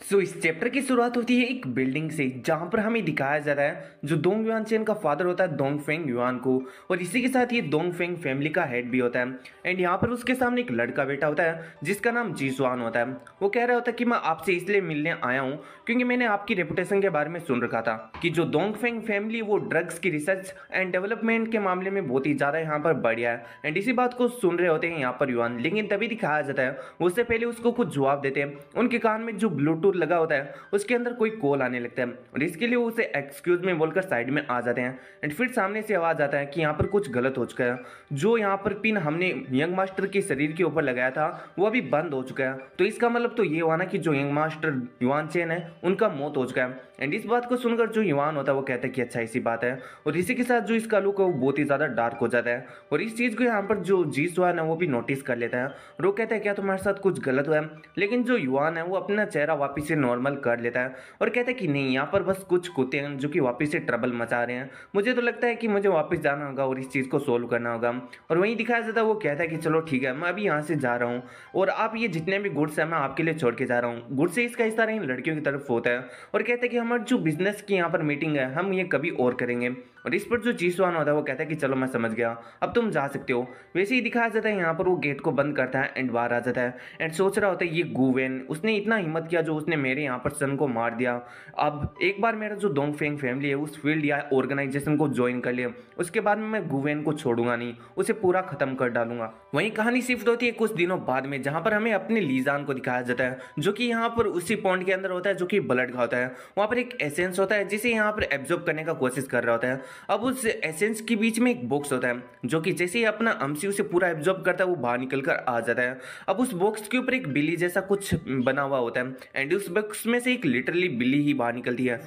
इस चैप्टर की शुरुआत होती है एक बिल्डिंग से जहां पर हमें दिखाया जा रहा है जो दोंग युआनचेन का फादर होता है दोंगफेंग युआन को। और इसी के साथ ये दोंगफेंग फैमिली का हेड भी होता है। एंड यहाँ पर उसके सामने एक लड़का बैठा होता है जिसका नाम जी सुआन होता है। वो कह रहा होता है कि मैं आपसे इसलिए मिलने आया हूँ क्योंकि मैंने आपकी रेपुटेशन के बारे में सुन रखा था कि जो दोंगफेंग फैमिली वो ड्रग्स की रिसर्च एंड डेवलपमेंट के मामले में बहुत ही ज़्यादा यहाँ पर बढ़िया है। एंड इसी बात को सुन रहे होते हैं यहाँ पर युआन, लेकिन तभी दिखाया जाता है उससे पहले उसको कुछ जवाब देते हैं। उनके कान में जो ब्लूटूथ लगा होता है उसके अंदर कोई कॉल आने लगता है और इसके लिए उसे एक्सक्यूज में बोलकर साइड में आ जाते हैं। एंड फिर सामने से आवाज आता है कि यहाँ पर कुछ गलत हो चुका है, जो यहाँ पर पिन हमने यंग मास्टर के शरीर के ऊपर लगाया था वो अभी बंद हो चुका है। तो इसका मतलब तो ये हुआ ना कि जो यंग मास्टर युआन चेन है उनका मौत हो चुका है। एंड इस बात को सुनकर जो युआन होता है वो कहता है कि अच्छा ऐसी बात है। और इसी के साथ जो इसका लुक है वो बहुत ही ज्यादा डार्क हो जाता है और इस चीज को यहाँ पर जो जी सुआन है वो भी नोटिस कर लेता है और वो कहता है क्या तुम्हारे साथ कुछ गलत हुआ है। लेकिन जो युआन है वो अपना चेहरा वापिस से नॉर्मल कर लेता है और कहता है कि नहीं, यहाँ पर बस कुछ कुत्ते हैं जो कि वापस से ट्रबल मचा रहे हैं। मुझे तो लगता है कि मुझे वापस जाना होगा और इस चीज़ को सोल्व करना होगा। और वहीं दिखाया जाता है वो कहता है कि चलो ठीक है, मैं अभी यहाँ से जा रहा हूँ और आप ये जितने भी गुड्स हैं मैं आपके लिए छोड़ के जा रहा हूँ। गुड्स से इसका इशारा इन लड़कियों की तरफ होता है और कहता है कि हमारी जो बिजनेस की यहाँ पर मीटिंग है हम ये कभी और करेंगे। और इस पर जो जीसवान होता है वो कहता है कि चलो मैं समझ गया, अब तुम जा सकते हो। वैसे ही दिखाया जाता है यहाँ पर वो गेट को बंद करता है एंड बाहर आ जाता है एंड सोच रहा होता है ये गुवेन उसने इतना हिम्मत किया जो उसने मेरे यहाँ पर सन को मार दिया। अब एक बार मेरा जो दोंगफेंग फैमिली है उस फील्ड या ऑर्गेनाइजेशन को ज्वाइन कर लिया, उसके बाद में मैं गुवेन को छोड़ूंगा नहीं, उसे पूरा खत्म कर डालूंगा। वहीं कहानी शिफ्ट होती है कुछ दिनों बाद में जहां पर हमें अपने लीजान को दिखाया जाता है जो कि यहाँ पर उसी पॉइंट के अंदर होता है जो कि ब्लड का होता है। वहां पर एक एसेंस होता है जिसे यहाँ पर एब्जॉर्ब करने का कोशिश कर रहा होता है। अब उस एसेंस के बीच में एक बॉक्स होता है जो कि जैसे ही अपना अमसी उसे पूरा एब्जॉर्ब करता है वो बाहर निकल कर आ जाता है। अब उस बॉक्स के ऊपर एक बिल्ली जैसा कुछ बना हुआ होता है एंड उस बॉक्स में से एक लिटरली बिल्ली ही बाहर निकलती है।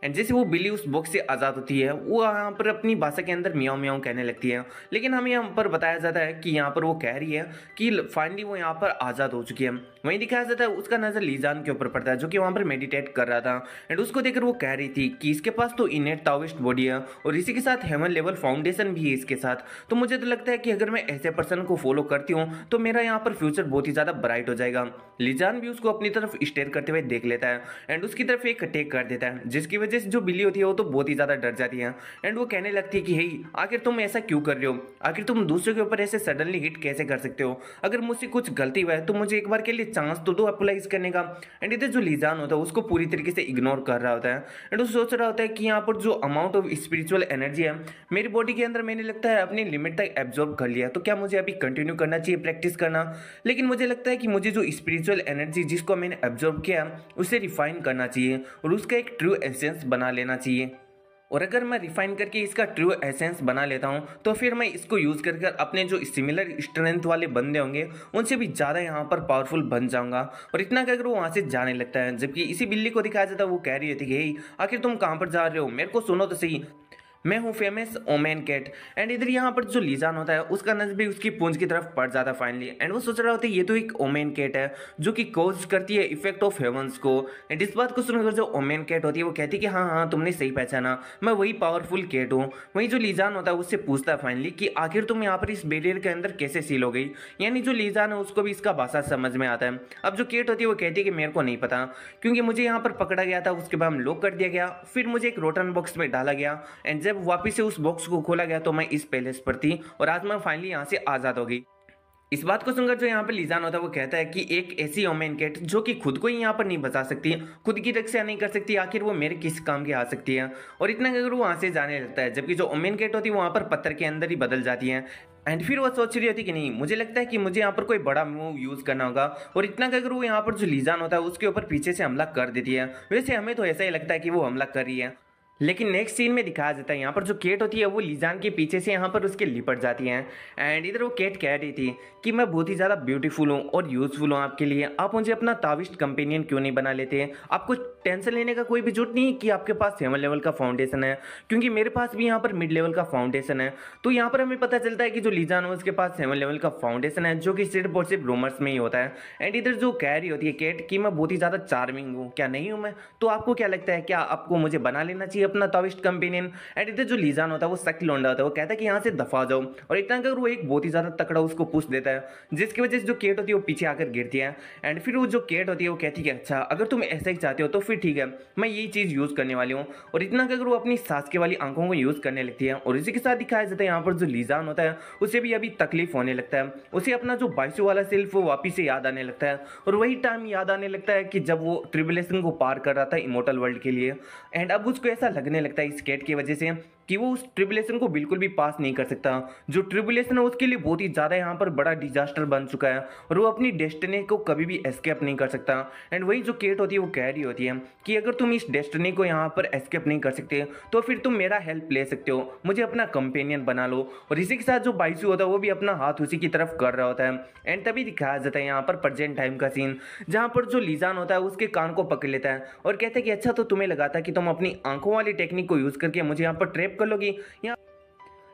एंड जैसे वो बिल्ली उस बॉक्स से आज़ाद होती है वो यहाँ पर अपनी भाषा के अंदर मियाओ मियाओ कहने लगती है। लेकिन हमें यहाँ पर बताया जाता है कि यहाँ पर वो कह रही है कि फाइनली वो यहाँ पर आज़ाद हो चुकी है। वहीं दिखाया जाता है उसका नज़र लीजान के ऊपर पड़ता है जो कि वहाँ पर मेडिटेट कर रहा था एंड उसको देखकर वो कह रही थी कि इसके पास तो इनेट ताओइस्ट बॉडी है और इसी के साथ हेवन लेवल फाउंडेशन भी है इसके साथ। तो मुझे तो लगता है कि अगर मैं ऐसे पर्सन को फॉलो करती हूँ तो मेरा यहाँ पर फ्यूचर बहुत ही ज़्यादा ब्राइट हो जाएगा। लीजान भी उसको अपनी तरफ स्टेयर करते हुए देख लेता है एंड उसकी तरफ एक अटैक कर देता है जिसकी वजह से जो बिल्ली होती है वो तो बहुत ही ज़्यादा डर जाती है एंड वो कहने लगती है कि हे आखिर तुम ऐसा क्यों कर रहे हो, आखिर तुम दूसरों के ऊपर ऐसे सडनली हिट कैसे कर सकते हो, अगर मुझसे कुछ गलती हुआ है तो मुझे एक बार के लिए चांस तो दो अप्लाइज करने का। एंड इधर जो लीजान होता है उसको पूरी तरीके से इग्नोर कर रहा होता है एंड वो सोच रहा होता है कि यहाँ पर जो अमाउंट ऑफ स्पिरिचुअल एनर्जी है मेरी बॉडी के अंदर मैंने लगता है अपनी लिमिट तक एब्जॉर्ब कर लिया, तो क्या मुझे अभी कंटिन्यू करना चाहिए प्रैक्टिस करना। लेकिन मुझे लगता है कि मुझे जो स्पिरिचुअल एनर्जी जिसको मैंने एब्जॉर्ब किया उसे रिफाइन करना चाहिए और उसका एक ट्रू एसेंस बना लेना चाहिए। और अगर मैं रिफाइन करके इसका ट्रू एसेंस बना लेता हूँ तो फिर मैं इसको यूज़ कर अपने जो सिमिलर स्ट्रेंथ वाले बंदे होंगे उनसे भी ज़्यादा यहाँ पर पावरफुल बन जाऊंगा। और इतना कहकर वो वहाँ से जाने लगता है जबकि इसी बिल्ली को दिखाया जाता है वो कह रही थी कि हे आखिर तुम कहाँ पर जा रहे हो, मेरे को सुनो तो सही, मैं हूँ फेमस ओमेन कैट। एंड इधर यहाँ पर जो लीजान होता है उसका नजर भी उसकी पूंछ की तरफ पड़ जाता है फाइनली एंड वो सोच रहा होता है ये तो एक ओमेन कैट है जो कि कोज करती है इफेक्ट ऑफ हेवंस को। एंड इस बात को सुनकर जो ओमेन कैट होती है वो कहती है कि हाँ हाँ तुमने सही पहचाना, मैं वही पावरफुल कैट हूँ। वहीं जो लीजान होता है उससे पूछता है फाइनली कि आखिर तुम यहाँ पर इस बैरियर के अंदर कैसे सील हो गई। यानी जो लीजान है उसको भी इसका भाषा समझ में आता है। अब जो कैट होती है वो कहती है कि मेरे को नहीं पता क्योंकि मुझे यहाँ पर पकड़ा गया था, उसके बाद लॉक कर दिया गया, फिर मुझे एक रोटन बॉक्स में डाला गया एंड जब वापिस से उस बॉक्स को खोला गया तो मैं इस पैलेस पर थी और आज मैं फाइनली यहाँ से आजाद हो गई। इस बात को सुनकर जो यहाँ पर लीजान होता है वो कहता है कि एक ऐसी ओमेन कैट जो कि खुद को ही यहाँ पर नहीं बचा सकती, खुद की रक्षा नहीं कर सकती, आखिर वो मेरे किस काम की आ सकती है। और इतना कहकर वो वहाँ से जाने लगता है जबकि जो ओमेन कैट होती है वहाँ पर पत्थर के अंदर ही बदल जाती है। एंड फिर वो सोच रही होती कि नहीं, मुझे लगता है कि मुझे यहाँ पर कोई बड़ा मूव यूज़ करना होगा। और इतना कहकर वो यहाँ पर जो लीजान होता है उसके ऊपर पीछे से हमला कर देती है। वैसे हमें तो ऐसा ही लगता है कि वो हमला कर रही है, लेकिन नेक्स्ट सीन में दिखाया जाता है यहाँ पर जो केट होती है वो लीजान के पीछे से यहाँ पर उसके लिपट जाती हैं। एंड इधर वो केट कह रही थी कि मैं बहुत ही ज़्यादा ब्यूटीफुल हूँ और यूज़फुल हूँ आपके लिए, आप मुझे अपना ताविस्ट कंपेनियन क्यों नहीं बना लेते, आपको टेंशन लेने का कोई भी जरूरत नहीं है कि आपके पास 7 लेवल का फाउंडेशन है, क्योंकि मेरे पास भी यहाँ पर मिड लेवल का फाउंडेशन है। तो यहाँ पर हमें पता चलता है कि जो लीजान है उसके पास 7 लेवल का फाउंडेशन है, जो कि सिर्फ और सिर्फ रूमर्स में ही होता है। एंड इधर जो कह रही होती है केट कि मैं बहुत ही ज़्यादा चार्मिंग हूँ, क्या नहीं हूँ मैं? तो आपको क्या लगता है, क्या आपको मुझे बना लेना चाहिए अपना ताविस्ट कंपेनियन? एंड इधर जो लीजान होता है वो सख्त लौंडा होता है, वो कहता है कि यहाँ से दफा जाओ, और इतना कर वो एक बहुत ही ज़्यादा तकड़ा उसको पुश देता है, जिसकी वजह से जो केट होती है वो पीछे आकर गिरती है। एंड फिर वो जो केट होती है वो कहती है कि अच्छा अगर तुम ऐसा ही चाहते हो तो फिर ठीक है, मैं यही चीज़ यूज़ करने वाली हूँ। और इतना कर वो अपनी सासके वाली आंखों को यूज़ करने लगती है, और इसी के साथ दिखाया जाता है यहाँ पर जो लीजान होता है उसे भी अभी तकलीफ होने लगता है, उसे अपना जो 22 वाला सेल्फ वो वापिस से याद आने लगता है, और वही टाइम याद आने लगता है कि जब वो ट्रिबुलेशन को पार कर रहा था इमोर्टल वर्ल्ड के लिए। एंड अब उसको ऐसा लगने लगता है इस केट की वजह से कि वो उस ट्रिबुलेशन को बिल्कुल भी पास नहीं कर सकता। जो ट्रिबुलेशन है उसके लिए बहुत ही ज़्यादा यहाँ पर बड़ा डिजास्टर बन चुका है, और वो अपनी डेस्टिनी को कभी भी एस्केप नहीं कर सकता। एंड वही जो केट होती है वो कह रही होती है कि अगर तुम इस डेस्टिनी को यहाँ पर एस्केप नहीं कर सकते तो फिर तुम मेरा हेल्प ले सकते हो, मुझे अपना कंपेनियन बना लो। और इसी के साथ जो बाइसू होता है वो भी अपना हाथ उसी की तरफ कर रहा होता है। एंड तभी दिखाया जाता है यहाँ पर प्रेजेंट टाइम का सीन, जहाँ पर जो लीजान होता है उसके कान को पकड़ लेता है और कहता है कि अच्छा तो तुम्हें लगा था कि तुम अपनी आंखों वाली टेक्निक को यूज़ करके मुझे यहाँ पर ट्रैप कर लोगी।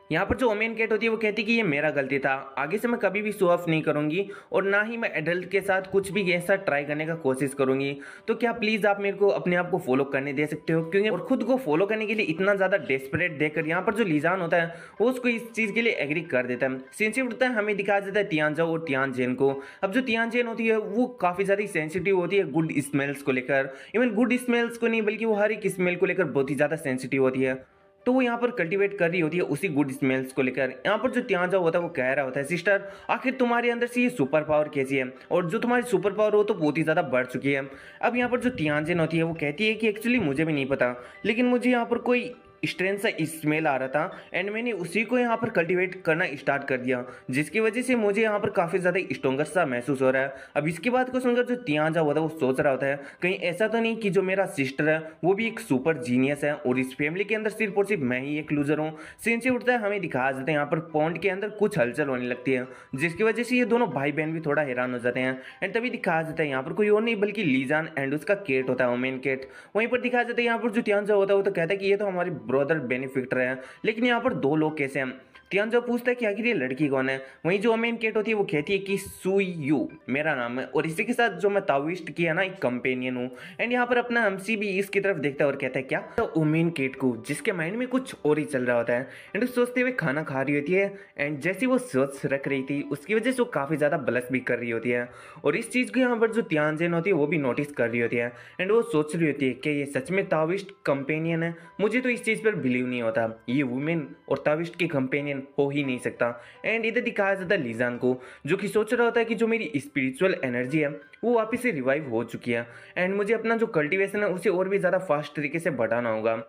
यहाँ पर जो ओमेन कैट होती है वो कहती है कि ये मेरा गलती था, आगे से मैं कभी भी शो ऑफ नहीं करूँगी, और ना ही मैं एडल्ट के साथ कुछ भी ऐसा ट्राई करने का कोशिश करूँगी। तो क्या प्लीज़ आप मेरे को अपने आप को फॉलो करने दे सकते हो? क्योंकि और खुद को फॉलो करने के लिए इतना ज़्यादा डेस्परेट देखकर यहाँ पर जो लीजान होता है वो उसको इस चीज़ के लिए एग्री कर देता है। सेंसिटिव होता है, हमें दिखाया जाता है तियानजाओ और तियानजेन को। अब जो तियानजेन होती है वो काफ़ी ज़्यादा सेंसिटिव होती है गुड स्मेल्स को लेकर, इवन गुड स्मेल्स को नहीं बल्कि वो हर एक स्मेल को लेकर बहुत ही ज़्यादा सेंसिटिव होती है। तो वो यहाँ पर कल्टीवेट कर रही होती है उसी गुड स्मेल्स को लेकर। यहाँ पर जो तियानजा होता है वो कह रहा होता है सिस्टर आखिर तुम्हारे अंदर से ये सुपर पावर कैसी है, और जो तुम्हारी सुपर पावर हो तो बहुत ही ज़्यादा बढ़ चुकी है। अब यहाँ पर जो तियानजेन होती है वो कहती है कि एक्चुअली मुझे भी नहीं पता, लेकिन मुझे यहाँ पर कोई स्ट्रेन सा स्मेल आ रहा था, एंड मैंने उसी को यहाँ पर कल्टीवेट करना स्टार्ट कर दिया, जिसकी वजह से मुझे यहाँ पर काफ़ी ज़्यादा स्ट्रोंगर सा महसूस हो रहा है। अब इसकी बात को सुनकर जो तियानजा होता है वो सोच रहा होता है कहीं ऐसा तो नहीं कि जो मेरा सिस्टर है वो भी एक सुपर जीनियस है और इस फैमिली के अंदर सिर्फ और सिर्फ मैं ही एक लूजर हूँ। सीन से उठता है, हमें दिखाया जाता है यहाँ पर पॉन्ड के अंदर कुछ हलचल होने लगती है, जिसकी वजह से ये दोनों भाई बहन भी थोड़ा हैरान हो जाते हैं। एंड तभी दिखाया जाता है यहाँ पर कोई और नहीं बल्कि लीजान एंड उसका केट होता है, ओमेन केट। वहीं पर दिखाया जाता है यहाँ पर जो तियानजा होता है वो तो कहता है कि ये तो हमारे ब्रदर बेनिफिट रहे हैं, लेकिन यहाँ पर दो लोग कैसे हैं? तियानजा पूछता है कि आखिर ये लड़की कौन है? वहीं जो ओमेन केट होती है वो कहती है कि सुई यू मेरा नाम है, और इसी के साथ जो मैं ताविस्ट की है ना एक कंपेनियन हूँ। एंड यहाँ पर अपना एमसी भी इसकी तरफ देखता है और कहता है क्या? तो ओमेन केट को जिसके माइंड में कुछ और ही चल रहा होता है, एंड सोचते हुए खाना खा रही होती है, एंड जैसी वो सोच रख रही थी उसकी वजह से वो काफ़ी ज़्यादा ब्लश भी कर रही होती है, और इस चीज़ को यहाँ पर जो तियानजेन होती है वो भी नोटिस कर रही होती है। एंड वो सोच रही होती है कि ये सच में ताविस्ट कंपेनियन है, मुझे तो इस चीज़ पर बिलीव नहीं होता, ये वुमेन और ताविस्ट की कंपेनियन हो ही नहीं सकता। एंड इधर दिखाया जाता है लीजान को जो कि सोच रहा होता है कि जो मेरी स्पिरिचुअल एनर्जी है वो वापस से रिवाइव हो चुकी है, एंड मुझे अपना जो कल्टीवेशन है उसे और भी ज़्यादा फास्ट तरीके से बढ़ाना होगा,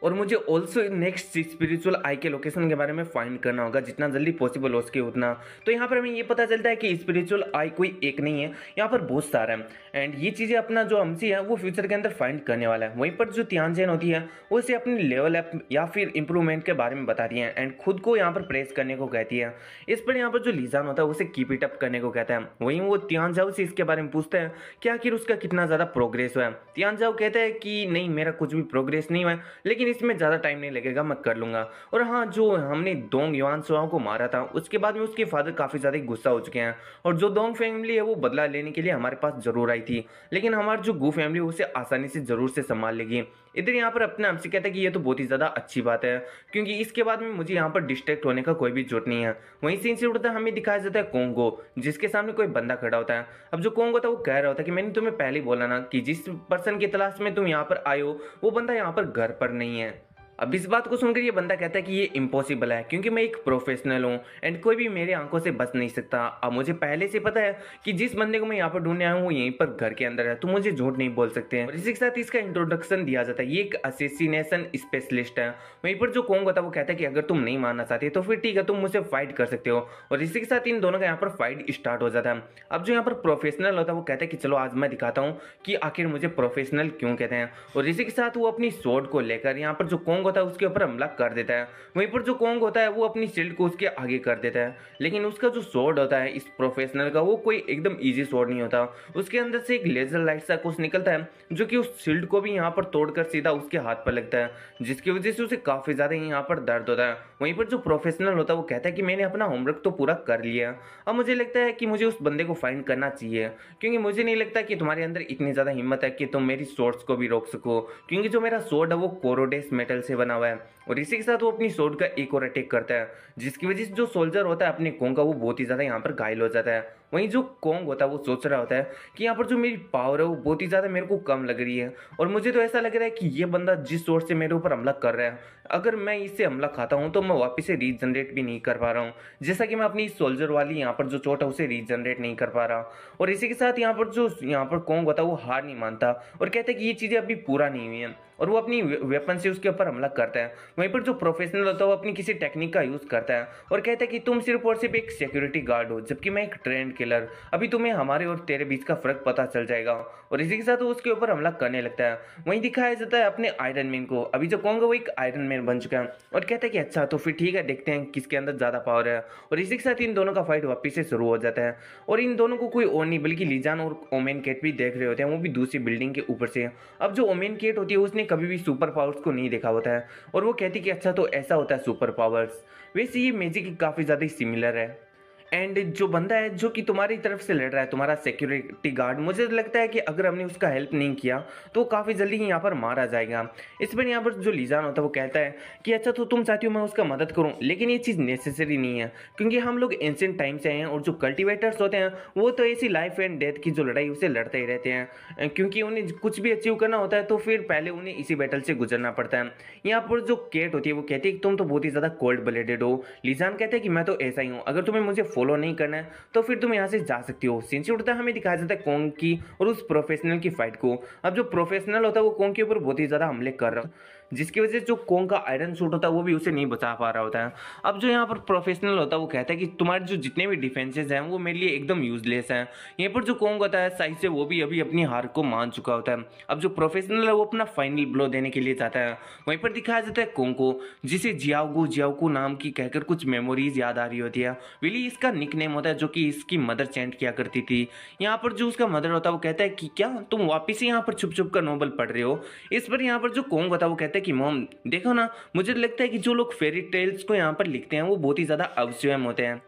और मुझे ऑल्सो नेक्स्ट स्पिरिचुअल आई के लोकेशन के बारे में फाइंड करना होगा जितना जल्दी पॉसिबल हो सके उतना। तो यहाँ पर हमें ये पता चलता है कि स्पिरिचुअल आई कोई एक नहीं है, यहाँ पर बहुत सारा है, एंड ये चीज़ें अपना जो अमसी है वो फ्यूचर के अंदर फाइंड करने वाला है। वहीं पर जो तियानजेन होती है वो इसे अपनी लेवल अप या फिर इंप्रूवमेंट के बारे में बताती है, एंड खुद को यहाँ पर प्रेस करने को कहती है। इस पर यहाँ पर जो लीजान होता है उसे कीप इट अप करने को कहता है। वहीं वो तियानजाओ से इसके बारे में पूछता है कि आखिर उसका कितना ज़्यादा प्रोग्रेस हुआ है। तियानजाओ कहता है कि नहीं मेरा कुछ भी प्रोग्रेस नहीं हुआ है, लेकिन इसमें ज़्यादा टाइम नहीं लगेगा, मैं कर लूंगा। और हाँ, जो हमने दोंग युआन सुआओ को मारा था उसके बाद में उसके फादर काफ़ी ज़्यादा गुस्सा हो चुके हैं, और जो दोंग फैमिली है वो बदला लेने के लिए हमारे पास जरूर आई थी, लेकिन हमारी जो गू फैमिली उसे आसानी से जरूर से संभाल लेगी। इधर यहाँ पर अपने हमसे कहता है कि ये तो बहुत ही ज़्यादा अच्छी बात है, क्योंकि इसके बाद में मुझे यहाँ पर डिस्ट्रैक्ट होने का कोई भी जरूरत नहीं है। वहीं सीन से उड़ता हमें दिखाया जाता है कोंगो जिसके सामने कोई बंदा खड़ा होता है। अब जो कोंगो था वो कह रहा होता है कि मैंने तुम्हें पहले ही बोला ना कि जिस पर्सन की तलाश में तुम यहाँ पर आए हो वो बंदा यहाँ पर घर पर नहीं है। अब इस बात को सुनकर ये बंदा कहता है कि ये इम्पॉसिबल है क्योंकि मैं एक प्रोफेशनल हूँ एंड कोई भी मेरे आंखों से बच नहीं सकता। अब मुझे पहले से पता है कि जिस बंदे को मैं यहाँ पर ढूंढने आया हूँ वो यहीं पर घर के अंदर है, तो मुझे झूठ नहीं बोल सकते हैं। और इसी के साथ इसका इंट्रोडक्शन दिया जाता है, ये एक असेसिनेशन स्पेशलिस्ट है। वहीं पर जो कोंग होता है वो कहता है कि अगर तुम नहीं मानना चाहते तो फिर ठीक है, तुम मुझसे फाइट कर सकते हो। और इसी के साथ इन दोनों का यहाँ पर फाइट स्टार्ट हो जाता है। अब जो यहाँ पर प्रोफेशनल होता है वो कहता है कि चलो आज मैं दिखाता हूँ कि आखिर मुझे प्रोफेशनल क्यों कहते हैं। और इसी के साथ वो अपनी स्वॉर्ड को लेकर यहाँ पर जो कोंग कोंग होता है उसके ऊपर हमला कर देता है। वहीं पर जो कोंग होता है वो अपनी शील्ड को उसके आगे कर देता है, लेकिन उसका जो स्वॉर्ड होता है इस प्रोफेशनल का वो कोई एकदम ईजी स्वॉर्ड नहीं होता। उसके अंदर से एक लेजर लाइट सा कुछ निकलता है जो कि उस शील्ड को भी यहाँ पर तोड़कर सीधा उसके हाथ पर लगता है, जिसकी वजह से उसे काफी ज्यादा यहाँ पर दर्द होता है। वहीं पर जो प्रोफेशनल होता है वो कहता है कि मैंने अपना होमवर्क तो पूरा कर लिया, अब मुझे लगता है कि मुझे उस बंदे को फाइंड करना चाहिए, क्योंकि मुझे नहीं लगता कि तुम्हारे अंदर इतनी ज्यादा हिम्मत है कि तुम मेरी सोर्ड्स को भी रोक सको, क्योंकि जो मेरा सोर्ड है वो कोरोडेस मेटल से बना हुआ है। और इसी के साथ वो अपनी सोर्ड का एक और अटैक करता है, जिसकी वजह से जो सोल्जर होता है अपने कोंग का वो बहुत ही ज्यादा यहाँ पर घायल हो जाता है। वहीं जो कोंग होता है वो सोच रहा होता है कि यहाँ पर जो मेरी पावर है वो बहुत ही ज्यादा मेरे को कम लग रही है, और मुझे तो ऐसा लग रहा है कि ये बंदा जिस सोर्स से मेरे ऊपर हमला कर रहा है, अगर मैं इससे हमला खाता हूँ तो मैं वापस से रीजनरेट भी नहीं कर पा रहा हूँ, जैसा कि मैं अपनी सोल्जर वाली यहाँ पर जो चोट है उसे रीजनरेट नहीं कर पा रहा। और इसी के साथ यहाँ पर जो यहाँ पर कोंग होता है वो हार नहीं मानता और कहता है कि ये चीजें अभी पूरा नहीं हुई है, और वो अपनी वेपन से उसके ऊपर हमला करता है। वहीं पर जो प्रोफेशनल होता है वो अपनी किसी टेक्निक का यूज करता है और कहता है कि तुम सिर्फ और सिर्फ एक सिक्योरिटी गार्ड हो, जबकि मैं एक ट्रेंड किलर, अभी तुम्हें हमारे और तेरे बीच का फर्क पता चल जाएगा। और इसी के साथ वो उसके ऊपर हमला करने लगता है। वहीं दिखाया जाता है अपने आयरन मैन को, अभी जो कोंग है वो एक आयरन मैन बन चुका है और कहता है कि अच्छा तो फिर ठीक है, देखते हैं किसके अंदर ज्यादा पावर है। और इसी के साथ इन दोनों का फाइट वापिस से शुरू हो जाता है, और इन दोनों को कोई और नहीं बल्कि लीजान और ओमेन केट भी देख रहे होते हैं, वो भी दूसरी बिल्डिंग के ऊपर से। अब जो ओमेन केट होती है उसने कभी भी सुपर पावर्स को नहीं देखा होता है, और वो कहती कि अच्छा तो ऐसा होता है सुपर पावर्स। वैसे ये मैजिक काफी ज्यादा सिमिलर है। एंड जो बंदा है जो कि तुम्हारी तरफ से लड़ रहा है, तुम्हारा सिक्योरिटी गार्ड, मुझे तो लगता है कि अगर हमने उसका हेल्प नहीं किया तो काफ़ी जल्दी ही यहाँ पर मारा जाएगा। इस पर यहाँ पर जो लीजान होता है वो कहता है कि अच्छा तो तुम चाहती हो मैं उसका मदद करूँ, लेकिन ये चीज़ नेसेसरी नहीं है, क्योंकि हम लोग एंशिएंट टाइम से हैं और जो कल्टिवेटर्स होते हैं वो तो ऐसी लाइफ एंड डेथ की जो लड़ाई उसे लड़ते ही रहते हैं, क्योंकि उन्हें कुछ भी अचीव करना होता है तो फिर पहले उन्हें इसी बैटल से गुजरना पड़ता है। यहाँ पर जो केट होती है वो कहती है कि तुम तो बहुत ही ज़्यादा कोल्ड ब्लडेड हो। लीजान कहते हैं कि मैं तो ऐसा ही हूँ, अगर तुम्हें मुझे फॉलो नहीं करना है तो फिर तुम यहाँ से जा सकती हो। सीन से उठता है हमें दिखाया जाता है कोंग की और उस प्रोफेशनल की फाइट को। अब जो प्रोफेशनल होता है वो कोंग के ऊपर बहुत ही ज्यादा हमले कर रहा है, जिसकी वजह से जो कोंग का आयरन सूट होता है वो भी उसे नहीं बचा पा रहा होता है। अब जो यहाँ पर प्रोफेशनल होता है वो कहता है कि तुम्हारे जो जितने भी डिफेंसेस हैं वो मेरे लिए एकदम यूजलेस हैं। यहाँ पर जो कोंग होता है साइज से वो भी अभी अपनी हार को मान चुका होता है। अब जो प्रोफेशनल है वो अपना फाइनल ब्लो देने के लिए चाहता है। वहीं पर दिखाया जाता है कोंग को, जिसे जियाओगू नाम की कहकर कुछ मेमोरीज याद आ रही होती है। विली इसका निक नेम होता है जो कि इसकी मदर चैंट किया करती थी। यहाँ पर जो उसका मदर होता है वो कहता है कि क्या तुम वापिस से यहाँ पर छुप छुप कर नोबल पढ़ रहे हो। इस पर यहाँ पर जो कोंग होता है वो कहता है कि मॉम देखो ना, मुझे लगता है कि जो लोग फेरी टेल्स को यहाँ पर लिखते हैं वो बहुत ही ज्यादा अवश्यम होते हैं।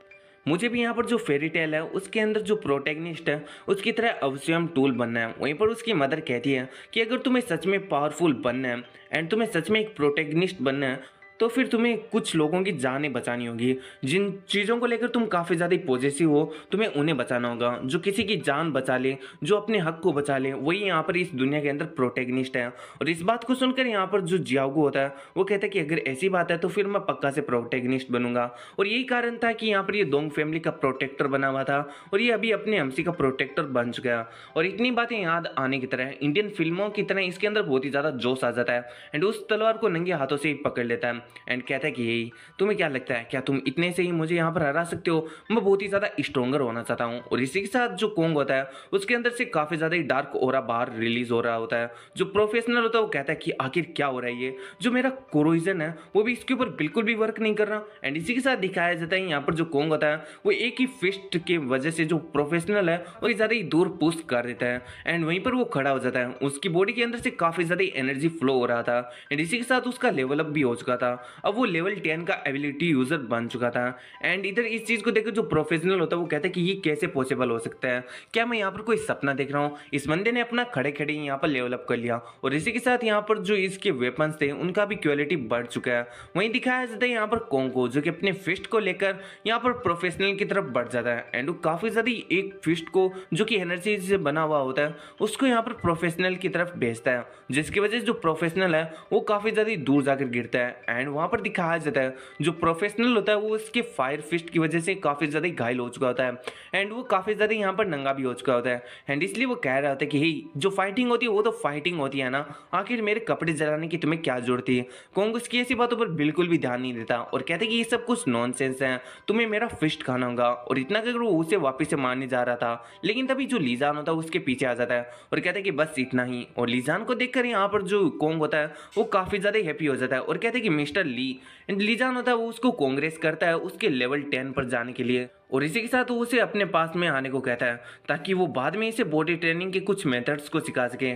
मुझे भी यहाँ पर जो फेरी टेल है उसके अंदर जो प्रोटैगनिस्ट है उसकी तरह अवश्यम टूल बनना है। वहीं पर उसकी मदर कहती है कि अगर तुम्हें सच में पावरफुल बनना है एंड तुम्हें सच में एक प्रोटैगनिस्ट बनना है तो फिर तुम्हें कुछ लोगों की जानें बचानी होगी। जिन चीज़ों को लेकर तुम काफ़ी ज़्यादा पॉजिटिव हो तुम्हें उन्हें बचाना होगा। जो किसी की जान बचा ले, जो अपने हक को बचा ले, वही यहाँ पर इस दुनिया के अंदर प्रोटैगनिस्ट है। और इस बात को सुनकर यहाँ पर जो जियागो होता है वो कहता है कि अगर ऐसी बात है तो फिर मैं पक्का से प्रोटैगनिस्ट बनूंगा। और यही कारण था कि यहाँ पर ये दोंग फैमिली का प्रोटेक्टर बना हुआ था और ये अभी अपने हमसी का प्रोटेक्टर बन चुका है। और इतनी बातें याद आने की तरह इंडियन फिल्मों की तरह इसके अंदर बहुत ही ज़्यादा जोश आ जाता है एंड उस तलवार को नंगे हाथों से ही पकड़ लेता है एंड कहता है कि यही तुम्हें क्या लगता है, क्या तुम इतने से ही मुझे यहाँ पर हरा सकते हो? मैं बहुत ही ज्यादा स्ट्रोंगर होना चाहता हूँ। और इसी के साथ जो कोंग होता है उसके अंदर से काफी ज्यादा डार्क ओरा बाहर रिलीज हो रहा होता है। जो प्रोफेशनल होता है वो कहता है कि आखिर क्या हो रहा है, ये जो मेरा कोरोजन है वो भी इसके ऊपर बिल्कुल भी वर्क नहीं कर रहा। एंड इसी के साथ दिखाया जाता है यहाँ पर जो कोंग होता है वो एक ही फिस्ट की वजह से जो प्रोफेशनल है वो ज्यादा ही दूर पुश कर देता है एंड वहीं पर वो खड़ा हो जाता है। उसकी बॉडी के अंदर से काफी ज्यादा एनर्जी फ्लो हो रहा था एंड इसी के साथ उसका लेवल अप भी हो चुका था। अब वो लेवल 10 का एबिलिटी यूजर बन चुका था। एंड इधर इस चीज को देखकर जो प्रोफेशनल होता है वो कहता है कि ये कैसे पॉसिबल हो सकता है, क्या मैं यहाँ पर कोई सपना देख रहा हूँ? इस बंदे ने अपना खड़े खड़े यहाँ पर लेवल अप कर लिया और इसी के साथ यहाँ पर जो इसके वेपन्स थे उनका भी क्वालिटी बढ़ चुका है। वहीं दिखाया जाता है यहाँ पर कोंग को जो कि अपने फिस्ट को लेकर यहाँ पर प्रोफेशनल की तरफ बढ़ जाता है एंड वो काफी ज्यादा एक फिस्ट को जो कि एनर्जी से बना हुआ होता है उसको यहाँ पर प्रोफेशनल की तरफ भेजता है, जिसकी वजह से जो प्रोफेशनल है वो काफी ज्यादा दूर जाकर गिरता है एंड वहाँ पर दिखाया जाता है जो प्रोफेशनल होता है वो उसके फायर फिस्ट की वजह से काफ़ी ज़्यादा घायल हो चुका होता है एंड वो काफ़ी ज़्यादा यहाँ पर नंगा भी हो चुका होता है एंड इसलिए वो कह रहा होता है कि ही जो फाइटिंग होती है वो तो फाइटिंग होती है ना, आखिर मेरे कपड़े जलाने की तुम्हें क्या जरूरत थी। कोंग उसकी ऐसी बातों पर बिल्कुल भी ध्यान नहीं देता और कहते कि ये सब कुछ नॉनसेंस है, तुम्हें मेरा फिस्ट खाना होगा। और इतना कर वो उसे वापस से मारने जा रहा था, लेकिन तभी जो लीजान होता है उसके पीछे आ जाता है और कहता है कि बस इतना ही। और लीजान को देखकर यहाँ पर जो कोंग होता है वो काफ़ी ज़्यादा हैप्पी हो जाता है और कहते हैं कि मिस्टर ली। एंड लीजान होता है वो उसको कांग्रेस करता है उसके लेवल 10 पर जाने के लिए और इसी के साथ वो उसे अपने पास में आने को कहता है ताकि वो बाद में इसे बॉडी ट्रेनिंग के कुछ मेथड्स को सिखा सके।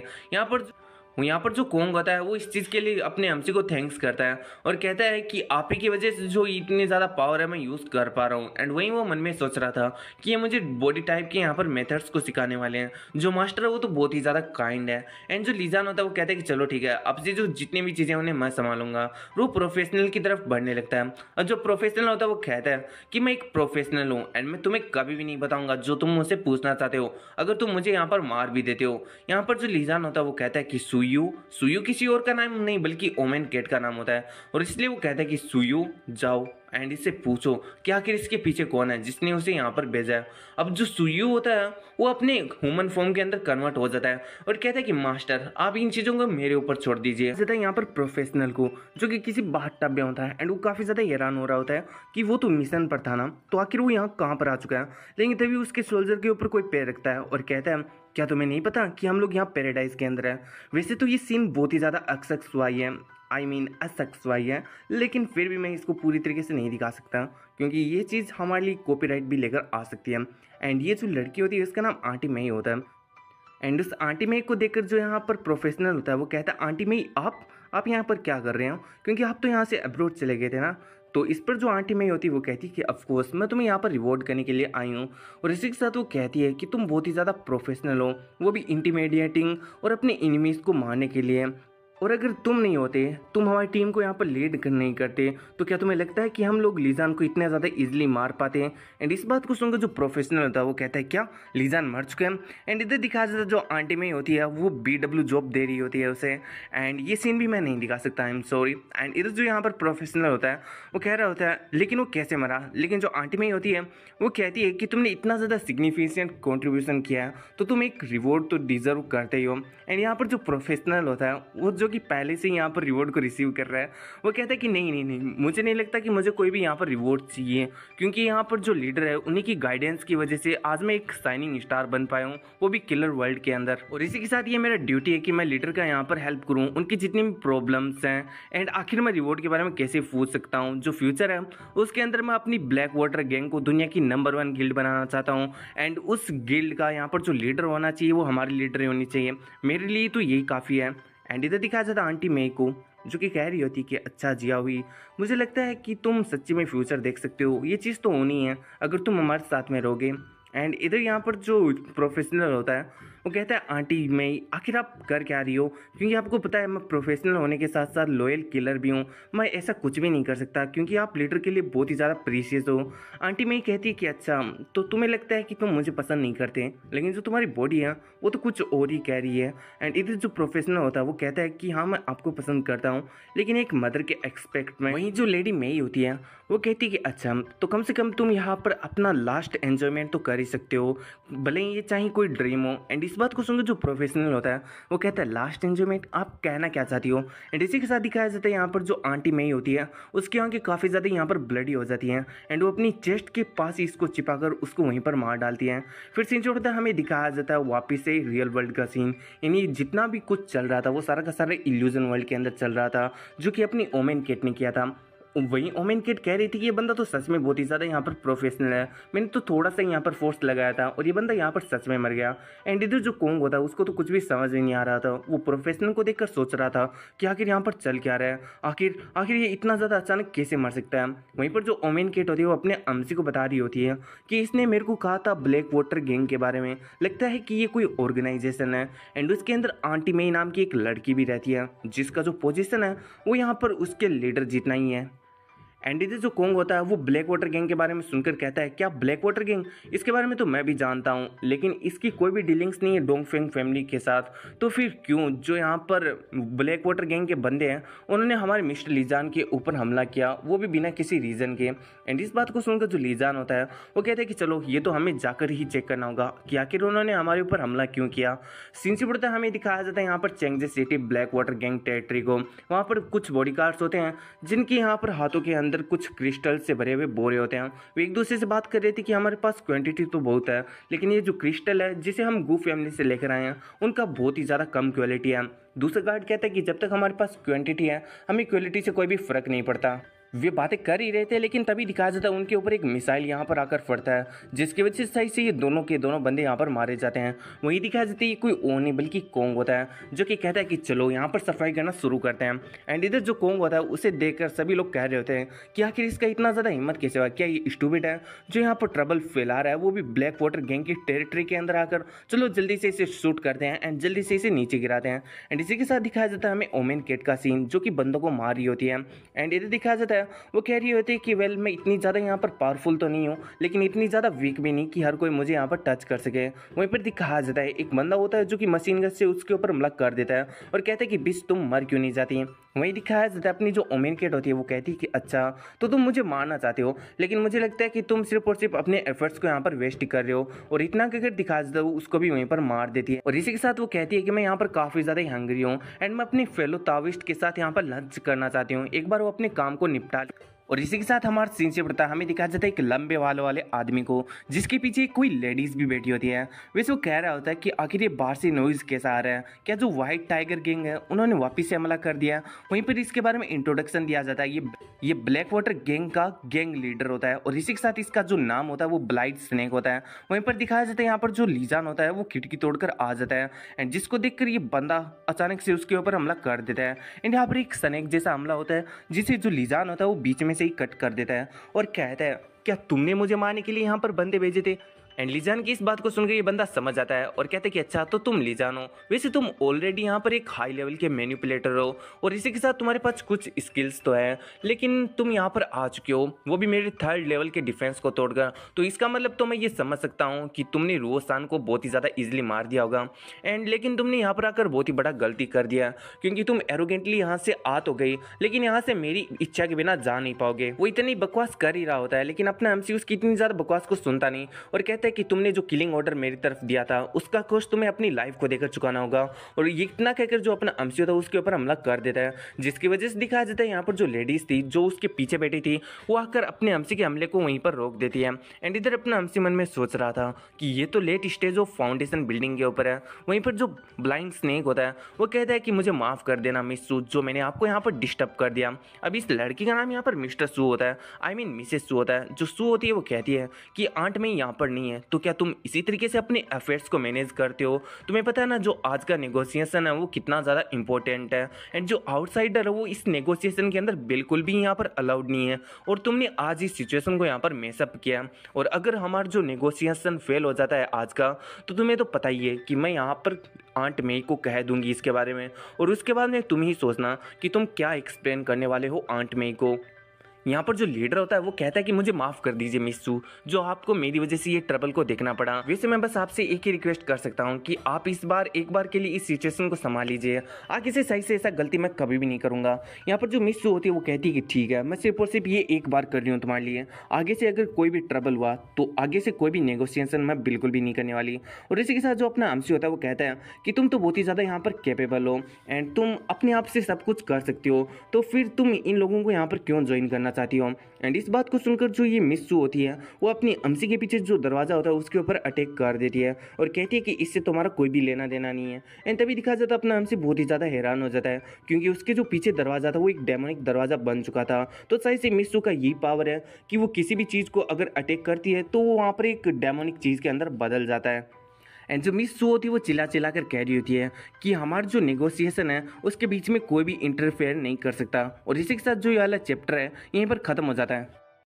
यहाँ पर जो कोंग होता है वो इस चीज़ के लिए अपने एमसी को थैंक्स करता है और कहता है कि आप ही की वजह से जो इतनी ज़्यादा पावर है मैं यूज़ कर पा रहा हूँ। एंड वहीं वो मन में सोच रहा था कि ये मुझे बॉडी टाइप के यहाँ पर मेथड्स को सिखाने वाले हैं। जो मास्टर है वो तो बहुत ही ज़्यादा काइंड है। एंड जो लीजान होता है वो कहता है कि चलो ठीक है, अब से जो जितनी भी चीज़ें उन्हें मैं संभालूंगा। वो प्रोफेशनल की तरफ बढ़ने लगता है और जो प्रोफेशनल होता है वो कहता है कि मैं एक प्रोफेशनल हूँ एंड मैं तुम्हें कभी भी नहीं बताऊंगा जो तुम मुझसे पूछना चाहते हो, अगर तुम मुझे यहाँ पर मार भी देते हो। यहाँ पर जो लीजान होता है वो कहता है कि सुयू सुयू किसी और का नाम नहीं बल्कि ओमेन केट का नाम होता है और इसलिए वो कहता है कि सुयू जाओ एंड इससे पूछो कि आखिर इसके पीछे कौन है जिसने उसे यहाँ पर भेजा है। अब जो सुयू होता है वो अपने ह्यूमन फॉर्म के अंदर कन्वर्ट हो जाता है और कहता है कि मास्टर आप इन चीज़ों को मेरे ऊपर छोड़ दीजिए। जाता है यहाँ पर प्रोफेशनल को जो कि किसी बाथटब में होता है एंड वो काफ़ी ज़्यादा हैरान हो रहा होता है कि वो तो मिशन पर था ना, तो आखिर वो यहाँ कहाँ पर आ चुका है। लेकिन तभी उसके सोल्जर के ऊपर कोई पैर रखता है और कहता है क्या तुम्हें नहीं पता कि हम लोग यहाँ पैराडाइज के अंदर है। वैसे तो ये सीन बहुत ही ज़्यादा अक्सक्सवाई है, असक्सवाई है, लेकिन फिर भी मैं इसको पूरी तरीके से नहीं दिखा सकता क्योंकि ये चीज़ हमारे लिए कॉपीराइट भी लेकर आ सकती है। एंड ये जो लड़की होती है उसका नाम आंटी मई होता है एंड उस आंटी मई को देखकर जो यहाँ पर प्रोफेशनल होता है वो कहता है आंटी मई आप यहाँ पर क्या कर रहे हो, क्योंकि आप तो यहाँ से अब्रोड चले गए थे ना। तो इस पर जो आंटी मई होती है वो कहती है कि ऑफ कोर्स मैं तुम्हें यहाँ पर रिवॉर्ड करने के लिए आई हूँ। और इसी के साथ वो कहती है कि तुम बहुत ही ज़्यादा प्रोफेशनल हो, वो भी इंटीमिडेटिंग और अपने एनिमीज़ को मारने के लिए। और अगर तुम नहीं होते, तुम हमारी टीम को यहाँ पर लीड नहीं करते, तो क्या तुम्हें लगता है कि हम लोग लीजान को इतना ज़्यादा इजीली मार पाते हैं। एंड इस बात को सुनकर जो प्रोफेशनल होता है वो कहता है क्या लीजान मर चुके हैं। एंड इधर दिखाया जाता है जो आंटी में होती है वो BW जॉब दे रही होती है उसे। एंड ये सीन भी मैं नहीं दिखा सकता, आई एम सॉरी। एंड इधर जो यहाँ पर प्रोफेशनल होता है वो कह रहा होता है लेकिन वो कैसे मरा। लेकिन जो आंटी में होती है वो कहती है कि तुमने इतना ज़्यादा सिग्निफिकेंट कॉन्ट्रीब्यूशन किया है तो तुम एक रिवॉर्ड तो डिजर्व करते ही हो। एंड यहाँ पर जो प्रोफेशनल होता है वो जो कि पहले से यहाँ पर रिवॉर्ड को रिसीव कर रहा है वो कहता है कि नहीं, मुझे नहीं लगता कि मुझे कोई भी यहाँ पर रिवॉर्ड चाहिए, क्योंकि यहाँ पर जो लीडर है उन्हीं की गाइडेंस की वजह से आज मैं एक शाइनिंग स्टार बन पाया हूँ, वो भी किलर वर्ल्ड के अंदर। और इसी के साथ ये मेरा ड्यूटी है कि मैं लीडर का यहाँ पर हेल्प करूँ, उनकी जितनी भी प्रॉब्लम्स हैं। एंड आखिर मैं रिवॉर्ड के बारे में कैसे पूछ सकता हूँ, जो फ्यूचर है उसके अंदर मैं अपनी ब्लैक वाटर गैंग को दुनिया की नंबर 1 गिल्ड बनाना चाहता हूँ। एंड उस गिल्ड का यहाँ पर जो लीडर होना चाहिए वो हमारी लीडर होनी चाहिए, मेरे लिए तो यही काफ़ी है। एंड इधर दिखाया जाता आंटी मई को जो कि कह रही होती कि अच्छा जिया हुई, मुझे लगता है कि तुम सच्ची में फ्यूचर देख सकते हो, ये चीज़ तो होनी है अगर तुम हमारे साथ में रहोगे। एंड इधर यहाँ पर जो प्रोफेशनल होता है वो कहता है आंटी मई आखिर आप कर क्या रही हो, क्योंकि आपको पता है मैं प्रोफेशनल होने के साथ साथ लॉयल किलर भी हूँ, मैं ऐसा कुछ भी नहीं कर सकता क्योंकि आप लीडर के लिए बहुत ही ज़्यादा प्रीशियस हो। आंटी मई कहती है कि अच्छा तो तुम्हें लगता है कि तुम मुझे पसंद नहीं करते, लेकिन जो तुम्हारी बॉडी है वो तो कुछ और ही कह रही है। एंड इधर जो प्रोफेशनल होता है वो कहता है कि हाँ मैं आपको पसंद करता हूँ, लेकिन एक मदर के एक्सपेक्ट में। वहीं जो लेडी मई होती है वो कहती है कि अच्छा तो कम से कम तुम यहाँ पर अपना लास्ट एन्जॉयमेंट तो कर ही सकते हो, भले ही ये चाहे कोई ड्रीम हो। एंड इस बात को सुनकर जो प्रोफेशनल होता है वो कहता है लास्ट एन्जॉयमेंट आप कहना क्या चाहती हो। एंड इसी के साथ दिखाया जाता है यहाँ पर जो आंटी मई होती है उसकी आंखें काफ़ी ज़्यादा यहाँ पर ब्लडी हो जाती हैं एंड वो अपनी चेस्ट के पास इसको चिपाकर उसको वहीं पर मार डालती हैं। फिर सीन जो होता है हमें दिखाया जाता है वापस से रियल वर्ल्ड का सीन, यानी जितना भी कुछ चल रहा था वो सारा का सारा इल्यूजन वर्ल्ड के अंदर चल रहा था जो कि अपनी ओमेन केट ने किया था। वहीं ओमेन किट कह रही थी कि ये बंदा तो सच में बहुत ही ज़्यादा यहाँ पर प्रोफेशनल है, मैंने तो थोड़ा सा यहाँ पर फोर्स लगाया था और ये बंदा यहाँ पर सच में मर गया। एंड इधर जो कोंग होता है उसको तो कुछ भी समझ में नहीं आ रहा था, वो प्रोफेशनल को देखकर सोच रहा था कि आखिर यहाँ पर चल क्या रहा है, आखिर ये इतना ज़्यादा अचानक कैसे मर सकता है। वहीं पर जो ओमेन किट होती है वो अपने अमसी को बता रही होती है कि इसने मेरे को कहा था ब्लैक वाटर गैंग के बारे में, लगता है कि ये कोई ऑर्गेनाइजेशन है एंड उसके अंदर आंटी मई नाम की एक लड़की भी रहती है जिसका जो पोजीशन है वो यहाँ पर उसके लीडर जितना ही है। एंड इधर जो कोंग होता है वो ब्लैक वाटर गैंग के बारे में सुनकर कहता है, क्या ब्लैक वाटर गैंग? इसके बारे में तो मैं भी जानता हूँ, लेकिन इसकी कोई भी डीलिंग्स नहीं है डोंगफेंग फैमिली के साथ। तो फिर क्यों जो यहाँ पर ब्लैक वाटर गैंग के बंदे हैं उन्होंने हमारे मिस्टर लीजान के ऊपर हमला किया, वो भी बिना किसी रीज़न के। एंड इस बात को सुनकर जो लीजान होता है वो कहता है कि चलो ये तो हमें जाकर ही चेक करना होगा कि आखिर उन्होंने हमारे ऊपर हमला क्यों किया। सीन से बढ़ता हमें दिखाया जाता है यहाँ पर चेंगजे city black water gang territory को। वहाँ पर कुछ बॉडीगार्ड्स होते हैं जिनके यहाँ पर हाथों के अंदर कुछ क्रिस्टल से भरे हुए बोरे होते हैं। वो एक दूसरे से बात कर रहे थे कि हमारे पास क्वांटिटी तो बहुत है, लेकिन ये जो क्रिस्टल है जिसे हम गू फैमिली से लेकर आए हैं उनका बहुत ही ज़्यादा कम क्वालिटी है। दूसरा गार्ड कहता है कि जब तक हमारे पास क्वांटिटी है हमें क्वालिटी से कोई भी फ़र्क नहीं पड़ता। वे बातें कर ही रहे थे, लेकिन तभी दिखाया जाता है उनके ऊपर एक मिसाइल यहाँ पर आकर पड़ता है, जिसकी वजह से सही से ये दोनों के दोनों बंदे यहाँ पर मारे जाते हैं। वही दिखाया जाता है ये कोई ओ नहीं बल्कि कोंग होता है, जो कि कहता है कि चलो यहाँ पर सफाई करना शुरू करते हैं। एंड इधर जो कोंग होता है उसे देखकर सभी लोग कह रहे होते हैं कि आखिर इसका इतना ज़्यादा हिम्मत कैसे हुआ, क्या ये स्टूपिड है जो यहाँ पर ट्रबल फैला रहा है, वो भी ब्लैक वाटर गैंग की टेरिटरी के अंदर आकर। चलो जल्दी से इसे शूट करते हैं एंड जल्दी से इसे नीचे गिराते हैं। एंड इसी के साथ दिखाया जाता है हमें ओमेन केट का सीन, जो कि बंदों को मार रही होती है। एंड इधर दिखाया जाता है वो कह रही होती है कि वेल मैं इतनी ज़्यादा यहाँ पर पावरफुल तो नहीं हूँ, लेकिन इतनी ज़्यादा वीक भी नहीं कि हर कोई मुझे यहाँ पर टच कर सके। वहीं पर दिखाया जाता है एक बंदा होता है जो कि मशीन गन से उसके ऊपर हमला कर देता है और कहता है कि बिस तुम मर क्यों नहीं जाती। वहीं दिखाया जाता है अपनी जो ओमेन केट होती है वो कहती है कि अच्छा तो तुम मुझे मारना चाहते हो, लेकिन मुझे लगता है कि तुम सिर्फ और सिर्फ अपने एफर्ट्स को यहाँ पर वेस्ट कर रहे हो। और इतना कहकर दिखाया जाता है उसको भी वहीं पर मार देती है। और इसी के साथ वो कहती है कि मैं यहाँ पर काफ़ी ज़्यादा हंग्री हूँ एंड मैं अपने फेलो ताविस्ट के साथ यहाँ पर लंच करना चाहती हूँ, एक बार वो अपने काम को निपटा। और इसी के साथ हमारा सीन से पड़ता है हमें दिखाया जाता है एक लंबे बालों वाले आदमी को, जिसके पीछे कोई लेडीज़ भी बैठी होती है। वैसे वो कह रहा होता है कि आखिर ये बाहर से नॉइज़ कैसा आ रहा है, क्या जो व्हाइट टाइगर गैंग है उन्होंने वापस से हमला कर दिया। वहीं पर इसके बारे में इंट्रोडक्शन दिया जाता है, ये ब्लैक वाटर गैंग का गैंग लीडर होता है और इसी के साथ इसका जो नाम होता है वो ब्लाइट स्नेक होता है। वहीं पर दिखाया जाता है यहाँ पर जो लीजान होता है वो खिड़की तोड़कर आ जाता है एंड जिसको देखकर ये बंदा अचानक से उसके ऊपर हमला कर देता है। एंड यहाँ पर एक स्नेक जैसा हमला होता है जिसे जो लीजान होता है वो बीच में से ही कट कर देता है और कहता है क्या तुमने मुझे मारने के लिए यहाँ पर बंदे भेजे थे। एंड लीजान की इस बात को सुनकर ये बंदा समझ आता है और कहता है कि अच्छा तो तुम लीजान हो, वैसे तुम ऑलरेडी यहाँ पर एक हाई लेवल के मैनिपुलेटर हो और इसी के साथ तुम्हारे पास कुछ स्किल्स तो है, लेकिन तुम यहाँ पर आ चुके हो वो भी मेरे 3rd लेवल के डिफेंस को तोड़कर। तो इसका मतलब तो मैं ये समझ सकता हूँ कि तुमने रोसान को बहुत ही ज़्यादा ईजिली मार दिया होगा एंड लेकिन तुमने यहाँ पर आकर बहुत ही बड़ा गलती कर दिया, क्योंकि तुम एरोगेंटली यहाँ से आ तो गई लेकिन यहाँ से मेरी इच्छा के बिना जा नहीं पाओगे। वो इतनी बकवास कर ही रहा होता है, लेकिन अपना एमसी उसकी इतनी ज़्यादा बकवास को सुनता नहीं और कहता है कि तुमने जो किलिंग ऑर्डर मेरी तरफ दिया था उसका कॉस्ट तुम्हें अपनी लाइफ को देकर चुकाना होगा। और ये इतना कहकर जो अपना एमसी होता है उसके ऊपर हमला कर देता है, जिसकी वजह से दिखाया जाता है यहाँ पर जो लेडीज थी जो उसके पीछे बैठी थी वो आकर अपने एमसी के हमले को वहीं पर रोक देती है। एंड इधर अपना एमसी मन में सोच रहा था कि ये तो late stage of foundation building के ऊपर है। वहीं पर जो ब्लाइंड स्नेक होता है वो कहता है कि मुझे माफ़ कर देना मिस सू, जो मैंने आपको यहाँ पर डिस्टर्ब कर दिया। अब इस लड़की का नाम यहाँ पर मिस्टर सू होता है, आई मीन मिसेस सू होता है। जो सू होती है वो कहती है कि आंट में यहाँ पर नहीं है, तो क्या तुम इसी तरीके से अपने अफेयर्स को मैनेज करते हो? तुम्हें पता है ना जो आज का नेगोशिएशन है वो कितना ज़्यादा इंपॉर्टेंट है एंड जो आउटसाइडर है वो इस नेगोशिएशन के अंदर बिल्कुल भी यहाँ पर अलाउड नहीं है और तुमने आज इस सिचुएशन को यहाँ पर मेसअप किया। और अगर हमारा जो नेगोशिएशन फेल हो जाता है आज का, तो तुम्हें तो पता ही है कि मैं यहाँ पर आंट मेई को कह दूंगी इसके बारे में और उसके बाद में तुम ही सोचना कि तुम क्या एक्सप्लेन करने वाले हो आंट मेई को। यहाँ पर जो लीडर होता है वो कहता है कि मुझे माफ़ कर दीजिए मिस सू, जो आपको मेरी वजह से ये ट्रबल को देखना पड़ा। वैसे मैं बस आपसे एक ही रिक्वेस्ट कर सकता हूँ कि आप इस बार एक बार के लिए इस सिचुएशन को संभाल लीजिए, आगे से सही से ऐसा गलती मैं कभी भी नहीं करूँगा। यहाँ पर जो मिस सू होती है वो कहती है कि ठीक है, मैं सिर्फ और सिर्फ ये एक बार कर रही हूँ तुम्हारे लिए, आगे से अगर कोई भी ट्रबल हुआ तो आगे से कोई भी नेगोशिएशन मैं बिल्कुल भी नहीं करने वाली। और इसी के साथ जो अपना एमसी होता है वो कहता है कि तुम तो बहुत ही ज़्यादा यहाँ पर कैपेबल हो एंड तुम अपने आप से सब कुछ कर सकती हो, तो फिर तुम इन लोगों को यहाँ पर क्यों ज्वाइन करना चाहती हो। एंड इस बात को सुनकर जो ये मिस सू होती है वो अपनी एमसी के पीछे जो दरवाज़ा होता है उसके ऊपर अटैक कर देती है और कहती है कि इससे तुम्हारा कोई भी लेना देना नहीं है। एंड तभी दिखाया जाता है अपना एमसी बहुत ही ज़्यादा हैरान हो जाता है, क्योंकि उसके जो पीछे दरवाज़ा था वो एक डेमोनिक दरवाज़ा बन चुका था। तो सही से मिस सू का यही पावर है कि वो किसी भी चीज़ को अगर अटैक करती है तो वो वहाँ पर एक डेमोनिक चीज़ के अंदर बदल जाता है। एंड जो मिस सू होती है वो चिल्ला चिल्ला कर कह रही होती है कि हमारा जो नेगोशिएशन है उसके बीच में कोई भी इंटरफेयर नहीं कर सकता। और इसी के साथ जो ये वाला चैप्टर है यहीं पर ख़त्म हो जाता है।